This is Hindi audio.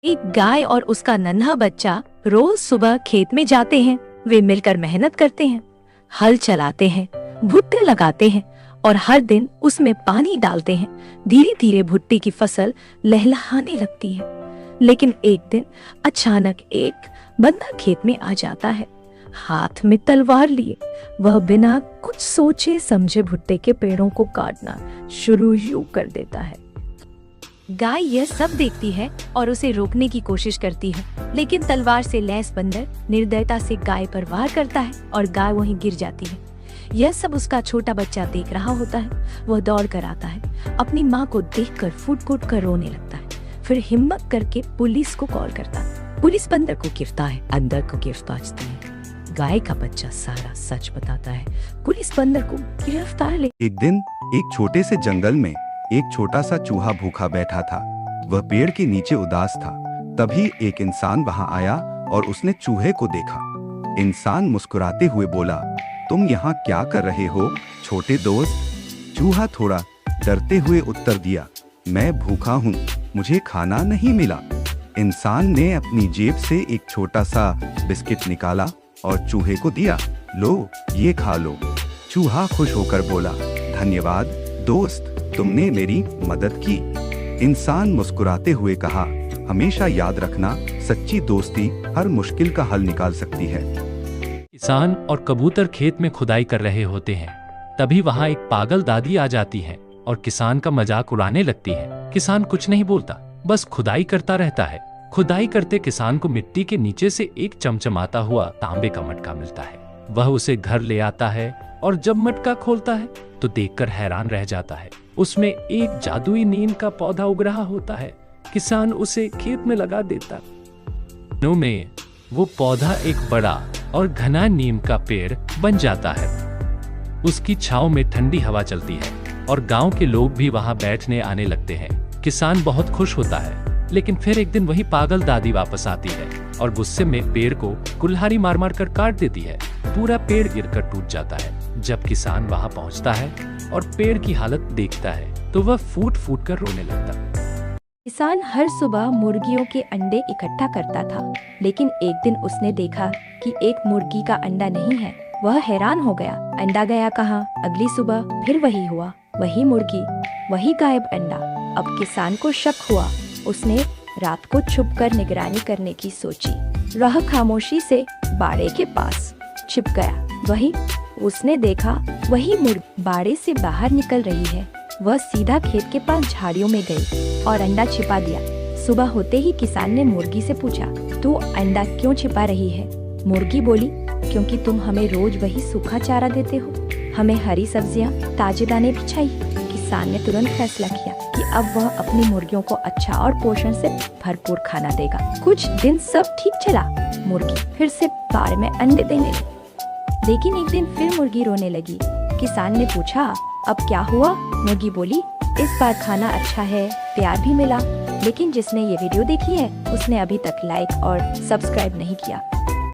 एक गाय और उसका नन्हा बच्चा रोज सुबह खेत में जाते हैं। वे मिलकर मेहनत करते हैं, हल चलाते हैं, भुट्टे लगाते हैं और हर दिन उसमें पानी डालते हैं। धीरे धीरे भुट्टे की फसल लहलहाने लगती है। लेकिन एक दिन अचानक एक बंदा खेत में आ जाता है, हाथ में तलवार लिए। वह बिना कुछ सोचे समझे भुट्टे के पेड़ों को काटना शुरू यूं कर देता है। गाय यह सब देखती है और उसे रोकने की कोशिश करती है, लेकिन तलवार से लैस बंदर निर्दयता से गाय पर वार करता है और गाय वहीं गिर जाती है। यह सब उसका छोटा बच्चा देख रहा होता है। वह दौड़ कर आता है, अपनी माँ को देखकर फुट-फुट कर रोने लगता है। फिर हिम्मत करके पुलिस को कॉल करता है। पुलिस बंदर को अंदर को गिरफ्तार है। गाय का बच्चा सारा सच बताता है। पुलिस बंदर को गिरफ्तार ले। एक दिन एक छोटे से जंगल में एक छोटा सा चूहा भूखा बैठा था। वह पेड़ के नीचे उदास था। तभी एक इंसान वहां आया और उसने चूहे को देखा। इंसान मुस्कुराते हुए बोला, तुम यहाँ क्या कर रहे हो छोटे दोस्त? चूहा थोड़ा डरते हुए उत्तर दिया, मैं भूखा हूँ, मुझे खाना नहीं मिला। इंसान ने अपनी जेब से एक छोटा सा बिस्किट निकाला और चूहे को दिया। लो, ये खा लो। चूहा खुश होकर बोला, धन्यवाद दोस्त, तुमने मेरी मदद की। इंसान मुस्कुराते हुए कहा, हमेशा याद रखना, सच्ची दोस्ती हर मुश्किल का हल निकाल सकती है। किसान और कबूतर खेत में खुदाई कर रहे होते हैं। तभी वहाँ एक पागल दादी आ जाती है और किसान का मजाक उड़ाने लगती है। किसान कुछ नहीं बोलता, बस खुदाई करता रहता है। खुदाई करते किसान को मिट्टी के नीचे से एक चमचमाता हुआ तांबे का मटका मिलता है। वह उसे घर ले आता है और जब मटका खोलता है तो देखकर हैरान रह जाता है। उसमें एक जादुई नीम का पौधा उग रहा होता है। किसान उसे खेत में लगा देता। दिनों में वो पौधा एक बड़ा और घना नीम का पेड़ बन जाता है। उसकी छांव में ठंडी हवा चलती है और गांव के लोग भी वहां बैठने आने लगते हैं। किसान बहुत खुश होता है, लेकिन फिर एक दिन वही पागल दादी वापस आती है और गुस्से में पेड़ को कुल्हाड़ी मार मार कर काट देती है। पूरा पेड़ गिरकर टूट जाता है। जब किसान वहां पहुंचता है और पेड़ की हालत देखता है तो वह फूट फूट कर रोने लगता। किसान हर सुबह मुर्गियों के अंडे इकट्ठा करता था, लेकिन एक दिन उसने देखा कि एक मुर्गी का अंडा नहीं है। वह हैरान हो गया, अंडा गया कहाँ? अगली सुबह फिर वही हुआ, वही मुर्गी, वही गायब अंडा। अब किसान को शक हुआ। उसने रात को छुपकर निगरानी करने की सोची। वह खामोशी से बाड़े के पास छिप गया। वही उसने देखा, वही मुर्गी बाड़े से बाहर निकल रही है। वह सीधा खेत के पास झाड़ियों में गई और अंडा छिपा दिया। सुबह होते ही किसान ने मुर्गी से पूछा, तू अंडा क्यों छिपा रही है? मुर्गी बोली, क्योंकि तुम हमें रोज वही सूखा चारा देते हो, हमें हरी सब्जियां, ताजे दाने भी चाहिए। किसान ने तुरंत फैसला किया कि अब वह अपनी मुर्गियों को अच्छा और पोषण से भरपूर खाना देगा। कुछ दिन सब ठीक चला। मुर्गी फिर से बाड़े में अंडे देने लगी, लेकिन एक दिन फिर मुर्गी रोने लगी। किसान ने पूछा, अब क्या हुआ? मुर्गी बोली, इस बार खाना अच्छा है, प्यार भी मिला, लेकिन जिसने ये वीडियो देखी है उसने अभी तक लाइक और सब्सक्राइब नहीं किया।